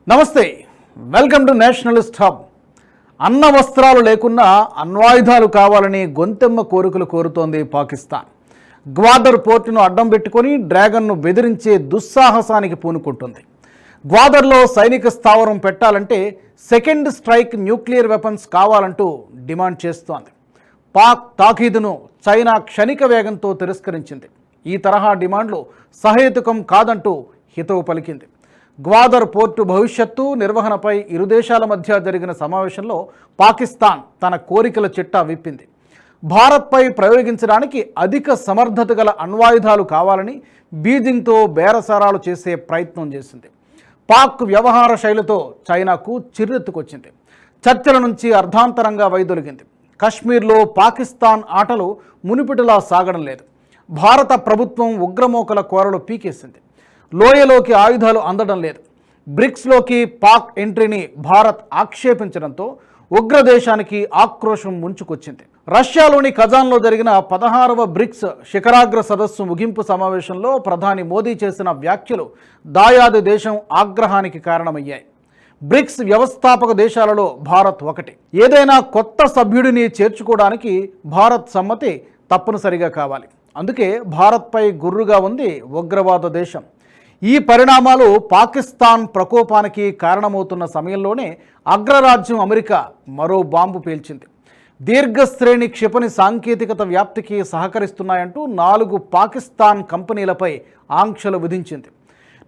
నమస్తే, welcome to Nationalist hub. అన్న వస్త్రాలు లేకున్నా అణ్వాయుధాలు కావాలని గొంతెమ్మ కోరికలు కోరుతోంది పాకిస్తాన్. గ్వాదర్ పోర్టును అడ్డం పెట్టుకొని డ్రాగన్ను బెదిరించే దుస్సాహసానికి పూనుకుంటుంది. గ్వాదర్లో సైనిక స్థావరం పెట్టాలంటే సెకండ్ స్ట్రైక్ న్యూక్లియర్ వెపన్స్ కావాలంటూ డిమాండ్ చేస్తోంది. పాక్ తాకీదును చైనా క్షణిక వేగంతో తిరస్కరించింది. ఈ తరహా డిమాండ్లు సహేతుకం కాదంటూ హితవు పలికింది. గ్వాదర్ పోర్టు భవిష్యత్తు నిర్వహణపై ఇరు దేశాల మధ్య జరిగిన సమావేశంలో పాకిస్తాన్ తన కోరికల చిట్టా విప్పింది. భారత్పై ప్రయోగించడానికి అధిక సమర్థత గల అణ్వాయుధాలు కావాలని బీజింగ్తో బేరసారాలు చేసే ప్రయత్నం చేసింది. పాక్ వ్యవహార శైలితో చైనాకు చిర్రెత్తుకొచ్చింది. చర్చల నుంచి అర్ధాంతరంగా వైదొలిగింది. కశ్మీర్లో పాకిస్తాన్ ఆటలు మునిపిటిలా సాగడం లేదు. భారత ప్రభుత్వం ఉగ్రమోకల కోరలు పీకేసింది. లోయలోకి ఆయుధాలు అందడం లేదు. బ్రిక్స్లోకి పాక్ ఎంట్రీని భారత్ ఆక్షేపించడంతో ఉగ్రదేశానికి ఆక్రోశం ముంచుకొచ్చింది. రష్యాలోని కజాన్లో జరిగిన 16వ బ్రిక్స్ శిఖరాగ్ర సదస్సు ముగింపు సమావేశంలో ప్రధాని మోదీ చేసిన వ్యాఖ్యలు దాయాది దేశం ఆగ్రహానికి కారణమయ్యాయి. బ్రిక్స్ వ్యవస్థాపక దేశాలలో భారత్ ఒకటి. ఏదైనా కొత్త సభ్యుడిని చేర్చుకోవడానికి భారత్ సమ్మతి తప్పనిసరిగా కావాలి. అందుకే భారత్పై గుర్రుగా ఉంది ఉగ్రవాద దేశం. ఈ పరిణామాలు పాకిస్తాన్ ప్రకోపానికి కారణమవుతున్న సమయంలోనే అగ్రరాజ్యం అమెరికా మరో బాంబు పేల్చింది. దీర్ఘశ్రేణి క్షిపణి సాంకేతికత వ్యాప్తికి సహకరిస్తున్నాయంటూ 4 పాకిస్తాన్ కంపెనీలపై ఆంక్షలు విధించింది.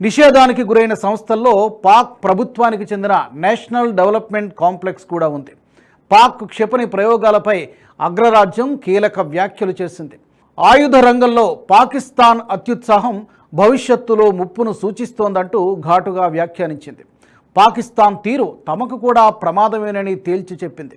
నిషేధానికి గురైన సంస్థల్లో పాక్ ప్రభుత్వానికి చెందిన నేషనల్ డెవలప్మెంట్ కాంప్లెక్స్ కూడా ఉంది. పాక్ క్షిపణి ప్రయోగాలపై అగ్రరాజ్యం కీలక వ్యాఖ్యలు చేసింది. ఆయుధ రంగంలో పాకిస్తాన్ అత్యుత్సాహం భవిష్యత్తులో ముప్పును సూచిస్తోందంటూ ఘాటుగా వ్యాఖ్యానించింది. పాకిస్తాన్ తీరు తమకు కూడా ప్రమాదమేనని తేల్చి చెప్పింది.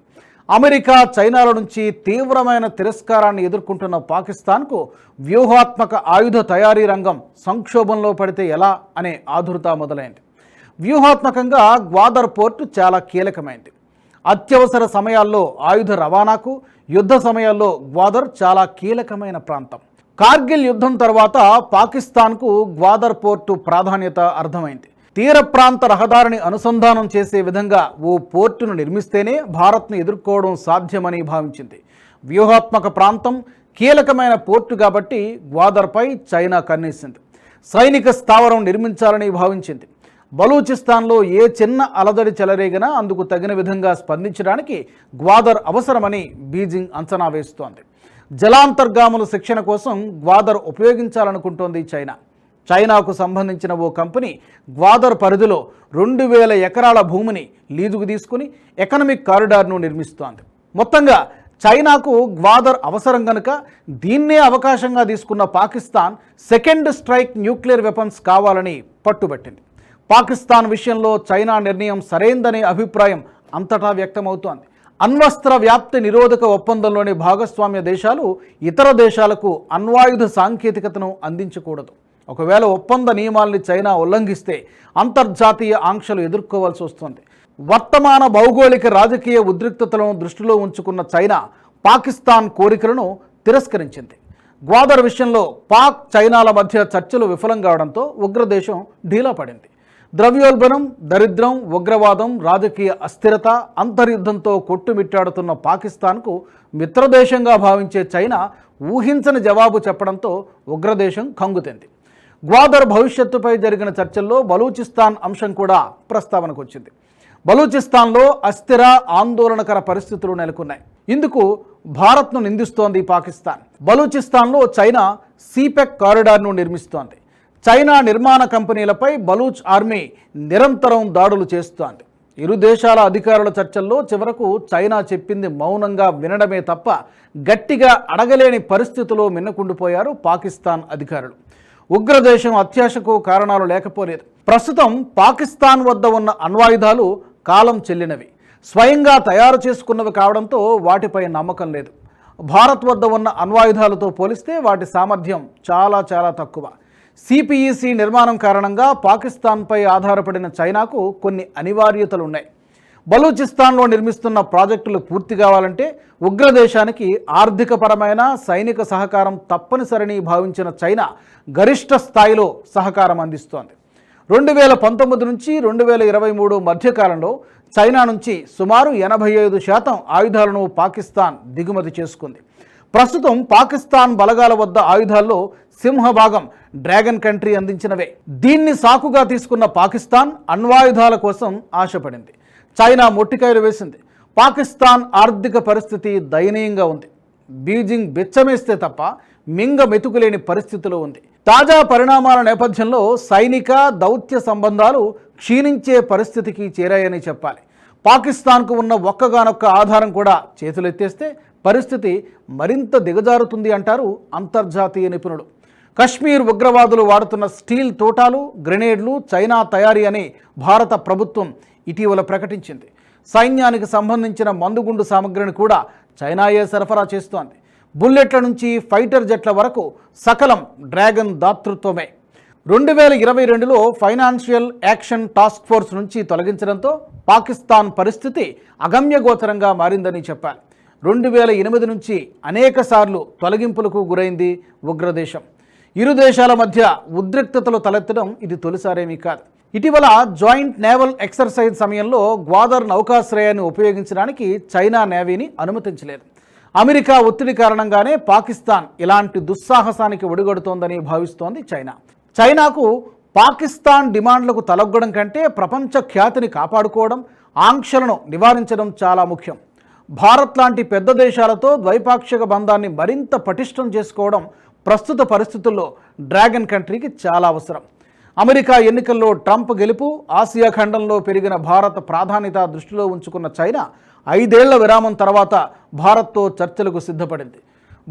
అమెరికా, చైనాల నుంచి తీవ్రమైన తిరస్కారాన్ని ఎదుర్కొంటున్న పాకిస్తాన్కు వ్యూహాత్మక ఆయుధ తయారీ రంగం సంక్షోభంలో పడితే ఎలా అనే ఆదుర్త మొదలైంది. వ్యూహాత్మకంగా గ్వాదర్ పోర్టు చాలా కీలకమైంది. అత్యవసర సమయాల్లో ఆయుధ రవాణాకు, యుద్ధ సమయాల్లో గ్వాదర్ చాలా కీలకమైన ప్రాంతం. కార్గిల్ యుద్ధం తర్వాత పాకిస్తాన్కు గ్వాదర్ పోర్టు ప్రాధాన్యత అర్థమైంది. తీర ప్రాంత రహదారిని అనుసంధానం చేసే విధంగా ఓ పోర్టును నిర్మిస్తేనే భారత్ను ఎదుర్కోవడం సాధ్యమని భావించింది. వ్యూహాత్మక ప్రాంతం, కీలకమైన పోర్టు కాబట్టి గ్వాదర్పై చైనా కన్నేసింది. సైనిక స్థావరం నిర్మించాలని భావించింది. బలూచిస్తాన్లో ఏ చిన్న అలజడి చెలరేగినా అందుకు తగిన విధంగా స్పందించడానికి గ్వాదర్ అవసరమని బీజింగ్ అంచనా వేస్తోంది. జలాంతర్గాముల శిక్షణ కోసం గ్వాదర్ ఉపయోగించాలనుకుంటోంది చైనా. చైనాకు సంబంధించిన ఓ కంపెనీ గ్వాదర్ పరిధిలో 2000 ఎకరాల భూమిని లీజుకు తీసుకుని ఎకనమిక్ కారిడార్ను నిర్మిస్తోంది. మొత్తంగా చైనాకు గ్వాదర్ అవసరం కనుక దీన్నే అవకాశంగా తీసుకున్న Pakistan second strike nuclear weapons కావాలని పట్టుబట్టింది. పాకిస్తాన్ విషయంలో చైనా నిర్ణయం సరైందనే అభిప్రాయం అంతటా వ్యక్తమవుతోంది. అణ్వస్త్ర వ్యాప్తి నిరోధక ఒప్పందంలోని భాగస్వామ్య దేశాలు ఇతర దేశాలకు అణ్వాయుధ సాంకేతికతను అందించకూడదు. ఒకవేళ ఒప్పంద నియమాల్ని చైనా ఉల్లంఘిస్తే అంతర్జాతీయ ఆంక్షలు ఎదుర్కోవాల్సి వస్తుంది. వర్తమాన భౌగోళిక రాజకీయ ఉద్రిక్తతలను దృష్టిలో ఉంచుకున్న చైనా పాకిస్తాన్ కోరికలను తిరస్కరించింది. గ్వాదర్ విషయంలో పాక్, చైనాల మధ్య చర్చలు విఫలం కావడంతో ఉగ్రదేశం ఢీలా పడింది. ద్రవ్యోల్బణం, దరిద్రం, ఉగ్రవాదం, రాజకీయ అస్థిరత, అంతర్యుద్ధంతో కొట్టుమిట్టాడుతున్న పాకిస్తాన్కు మిత్రదేశంగా భావించే చైనా ఊహించని జవాబు చెప్పడంతో ఉగ్రదేశం కంగుతింది. గ్వాదర్ భవిష్యత్తుపై జరిగిన చర్చల్లో బలూచిస్తాన్ అంశం కూడా ప్రస్తావనకు వచ్చింది. బలూచిస్తాన్లో అస్థిర, ఆందోళనకర పరిస్థితులు నెలకొన్నాయి. ఇందుకు భారత్ను నిందిస్తోంది పాకిస్తాన్. బలూచిస్తాన్లో చైనా సీపెక్ కారిడార్ను నిర్మిస్తోంది. చైనా నిర్మాణ కంపెనీలపై బలూచ్ ఆర్మీ నిరంతరం దాడులు చేస్తోంది. ఇరు దేశాల అధికారుల చర్చల్లో చివరకు చైనా చెప్పింది మౌనంగా వినడమే తప్ప గట్టిగా అడగలేని పరిస్థితిలో మిన్నకుండిపోయారు పాకిస్తాన్ అధికారులు. ఉగ్రదేశం అత్యాశకు కారణాలు లేకపోలేదు. ప్రస్తుతం పాకిస్తాన్ వద్ద ఉన్న అణ్వాయుధాలు కాలం చెల్లినవి, స్వయంగా తయారు చేసుకున్నవి కావడంతో వాటిపై నమ్మకం లేదు. భారత్ వద్ద ఉన్న అణ్వాయుధాలతో పోలిస్తే వాటి సామర్థ్యం చాలా తక్కువ. సిపిఈసి నిర్మాణం కారణంగా పాకిస్తాన్పై ఆధారపడిన చైనాకు కొన్ని అనివార్యతలు ఉన్నాయి. బలూచిస్తాన్లో నిర్మిస్తున్న ప్రాజెక్టులు పూర్తి కావాలంటే ఉగ్రదేశానికి ఆర్థికపరమైన, సైనిక సహకారం తప్పనిసరిని భావించిన చైనా గరిష్ట స్థాయిలో సహకారం అందిస్తోంది. 2019 నుంచి 2023 మధ్యకాలంలో చైనా నుంచి సుమారు 85% ఆయుధాలను పాకిస్తాన్ దిగుమతి చేసుకుంది. ప్రస్తుతం పాకిస్తాన్ బలగాల వద్ద ఆయుధాల్లో సింహభాగం డ్రాగన్ కంట్రీ అందించినవే. దీన్ని సాకుగా తీసుకున్న పాకిస్తాన్ అణ్వాయుధాల కోసం ఆశపడింది. చైనా మొట్టికాయలు వేసింది. పాకిస్తాన్ ఆర్థిక పరిస్థితి దయనీయంగా ఉంది. బీజింగ్ బెచ్చమేస్తే తప్ప మింగ మెతుకులేని పరిస్థితిలో ఉంది. తాజా పరిణామాల నేపథ్యంలో సైనిక దౌత్య సంబంధాలు క్షీణించే పరిస్థితికి చేరాయని చెప్పాలి. పాకిస్తాన్కు ఉన్న ఒక్కగానొక్క ఆధారం కూడా చేతులెత్తేస్తే పరిస్థితి మరింత దిగజారుతుంది అంటారు అంతర్జాతీయ నిపుణులు. కశ్మీర్ ఉగ్రవాదులు వాడుతున్న స్టీల్ తోటాలు, గ్రెనేడ్లు చైనా తయారీ అని భారత ప్రభుత్వం ఇటీవల ప్రకటించింది. సైన్యానికి సంబంధించిన మందుగుండు సామగ్రిని కూడా చైనాయే సరఫరా చేస్తోంది. బుల్లెట్ల నుంచి ఫైటర్ జెట్ల వరకు సకలం డ్రాగన్ దాతృత్వమే. 2022లో ఫైనాన్షియల్ యాక్షన్ టాస్క్ ఫోర్స్ నుంచి తొలగించడంతో పాకిస్తాన్ పరిస్థితి అగమ్యగోచరంగా మారిందని చెప్పాలి. 2008 నుంచి అనేకసార్లు తొలగింపులకు గురైంది ఉగ్రదేశం. ఇరు దేశాల మధ్య ఉద్రిక్తతలు తలెత్తడం ఇది తొలిసారేమీ కాదు. ఇటీవల జాయింట్ నేవల్ ఎక్సర్సైజ్ సమయంలో గ్వాదర్ నౌకాశ్రయాన్ని ఉపయోగించడానికి చైనా నేవీని అనుమతించలేదు. అమెరికా ఒత్తిడి కారణంగానే పాకిస్తాన్ ఇలాంటి దుస్సాహసానికి ఒడిగడుతోందని భావిస్తోంది చైనా. చైనాకు పాకిస్తాన్ డిమాండ్లకు తలొగ్గడం కంటే ప్రపంచ ఖ్యాతిని కాపాడుకోవడం, ఆంక్షలను నివారించడం చాలా ముఖ్యం. భారత్ లాంటి పెద్ద దేశాలతో ద్వైపాక్షిక బంధాన్ని మరింత పటిష్టం చేసుకోవడం ప్రస్తుత పరిస్థితుల్లో డ్రాగన్ కంట్రీకి చాలా అవసరం. అమెరికా ఎన్నికల్లో ట్రంప్ గెలుపు, ఆసియా ఖండంలో పెరిగిన భారత ప్రాధాన్యత దృష్టిలో ఉంచుకున్న చైనా 5 ఏళ్ల విరామం తర్వాత భారత్తో చర్చలకు సిద్ధపడింది.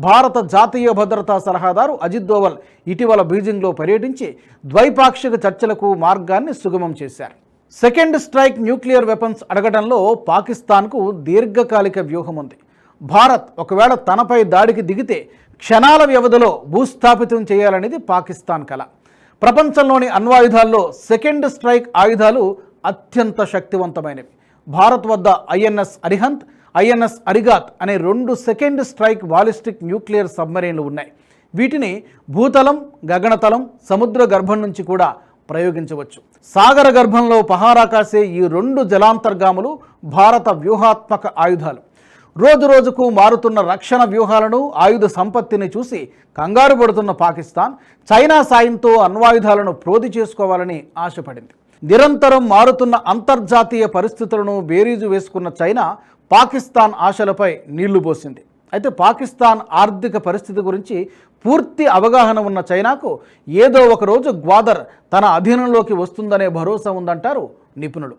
భారత జాతీయ భద్రతా సలహాదారు అజిత్ దోవల్ ఇటీవల బీజింగ్లో పర్యటించి ద్వైపాక్షిక చర్చలకు మార్గాన్ని సుగమం చేశారు. సెకండ్ స్ట్రైక్ న్యూక్లియర్ వెపన్స్ అడగడంలో పాకిస్తాన్కు దీర్ఘకాలిక వ్యూహం ఉంది. భారత్ ఒకవేళ తనపై దాడికి దిగితే క్షణాల వ్యవధిలో భూస్థాపితం చేయాలనేది పాకిస్తాన్ కల. ప్రపంచంలోని అణ్వాయుధాల్లో సెకండ్ స్ట్రైక్ ఆయుధాలు అత్యంత శక్తివంతమైనవి. భారత్ వద్ద ఐఎన్ఎస్ అరిహంత్, ఐఎన్ఎస్ అరిగాత్ అనే 2 సెకండ్ స్ట్రైక్ బాలిస్టిక్ న్యూక్లియర్ సబ్మరీన్లు ఉన్నాయి. వీటిని భూతలం, గగనతలం, సముద్ర గర్భం నుంచి కూడా ప్రయోగించవచ్చు. సాగర గర్భంలో పహారా కాసే ఈ 2 జలాంతర్గాములు భారత వ్యూహాత్మక ఆయుధాలు. రోజు రోజుకు మారుతున్న రక్షణ వ్యూహాలను, ఆయుధ సంపత్తిని చూసి కంగారు పడుతున్న పాకిస్తాన్ చైనా సాయంతో అణ్వాయుధాలను ప్రోధి చేసుకోవాలని ఆశపడింది. నిరంతరం మారుతున్న అంతర్జాతీయ పరిస్థితులను బేరీజు వేసుకున్న చైనా పాకిస్తాన్ ఆశలపై నీళ్లు పోసింది. అయితే పాకిస్తాన్ ఆర్థిక పరిస్థితి గురించి పూర్తి అవగాహన ఉన్న చైనాకు ఏదో ఒక రోజు గ్వాదర్ తన అధీనంలోకి వస్తుందనే భరోసా ఉందంటారు నిపుణులు.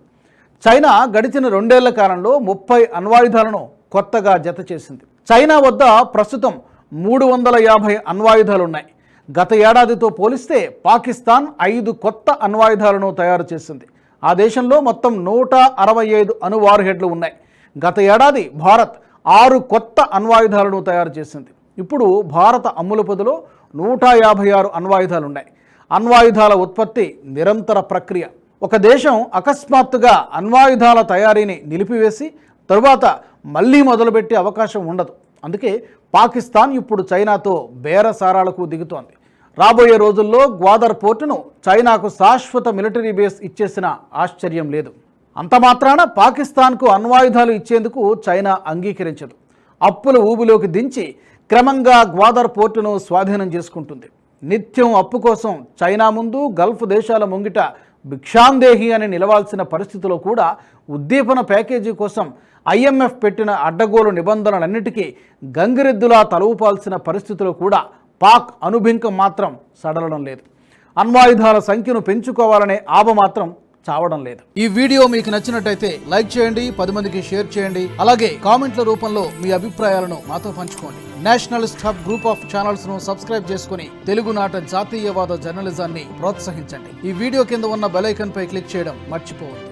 చైనా గడిచిన 2 ఏళ్ల కాలంలో 30 అణ్వాయుధాలను కొత్తగా జత చేసింది. చైనా వద్ద ప్రస్తుతం 350 అణ్వాయుధాలున్నాయి. గత ఏడాదితో పోలిస్తే పాకిస్తాన్ 5 కొత్త అణ్వాయుధాలను తయారు చేసింది. ఆ దేశంలో మొత్తం 165 అణు వార్హెడ్లు ఉన్నాయి. గత ఏడాది భారత్ 6 కొత్త అణ్వాయుధాలను తయారు చేసింది. ఇప్పుడు భారత అమ్ముల పొదిలో 156 అణ్వాయుధాలున్నాయి. అణ్వాయుధాల ఉత్పత్తి నిరంతర ప్రక్రియ. ఒక దేశం అకస్మాత్తుగా అణ్వాయుధాల తయారీని నిలిపివేసి తరువాత మళ్ళీ మొదలుపెట్టే అవకాశం ఉండదు. అందుకే పాకిస్తాన్ ఇప్పుడు చైనాతో బేరసారాలకు దిగుతోంది. రాబోయే రోజుల్లో గ్వాదర్ పోర్టును చైనాకు శాశ్వత మిలిటరీ బేస్ ఇచ్చేసిన ఆశ్చర్యం లేదు. అంత మాత్రాన పాకిస్తాన్కు అణ్వాయుధాలు ఇచ్చేందుకు చైనా అంగీకరించదు. అప్పుల ఊబిలోకి దించి క్రమంగా గ్వాదర్ పోర్టును స్వాధీనం చేసుకుంటుంది. నిత్యం అప్పు కోసం చైనా ముందు, గల్ఫ్ దేశాల ముంగిట భిక్షాందేహి అని నిలవాల్సిన పరిస్థితిలో కూడా ఉద్దీపన ప్యాకేజీ కోసం IMF పెట్టిన అడ్డగోలు నిబంధనలన్నిటికీ గంగిరెద్దులా తలూపాల్సిన పరిస్థితిలో కూడా పాక్ అనుభింకం మాత్రం సడలడం లేదు. అణ్వాయుధాల సంఖ్యను పెంచుకోవాలనే ఆబ మాత్రం చావడం లేదు. ఈ వీడియో మీకు నచ్చినట్టయితే లైక్ చేయండి, 10 మందికి షేర్ చేయండి. అలాగే కామెంట్ల రూపంలో మీ అభిప్రాయాలను మాతో పంచుకోండి. Nationalist hub group of channels ను సబ్స్క్రైబ్ చేసుకుని తెలుగునాట జాతీయవాద జర్నలిజాన్ని ప్రోత్సహించండి. ఈ వీడియో కింద ఉన్న బెల్ ఐకాన్ పై క్లిక్ చేయడం మర్చిపోవద్దు.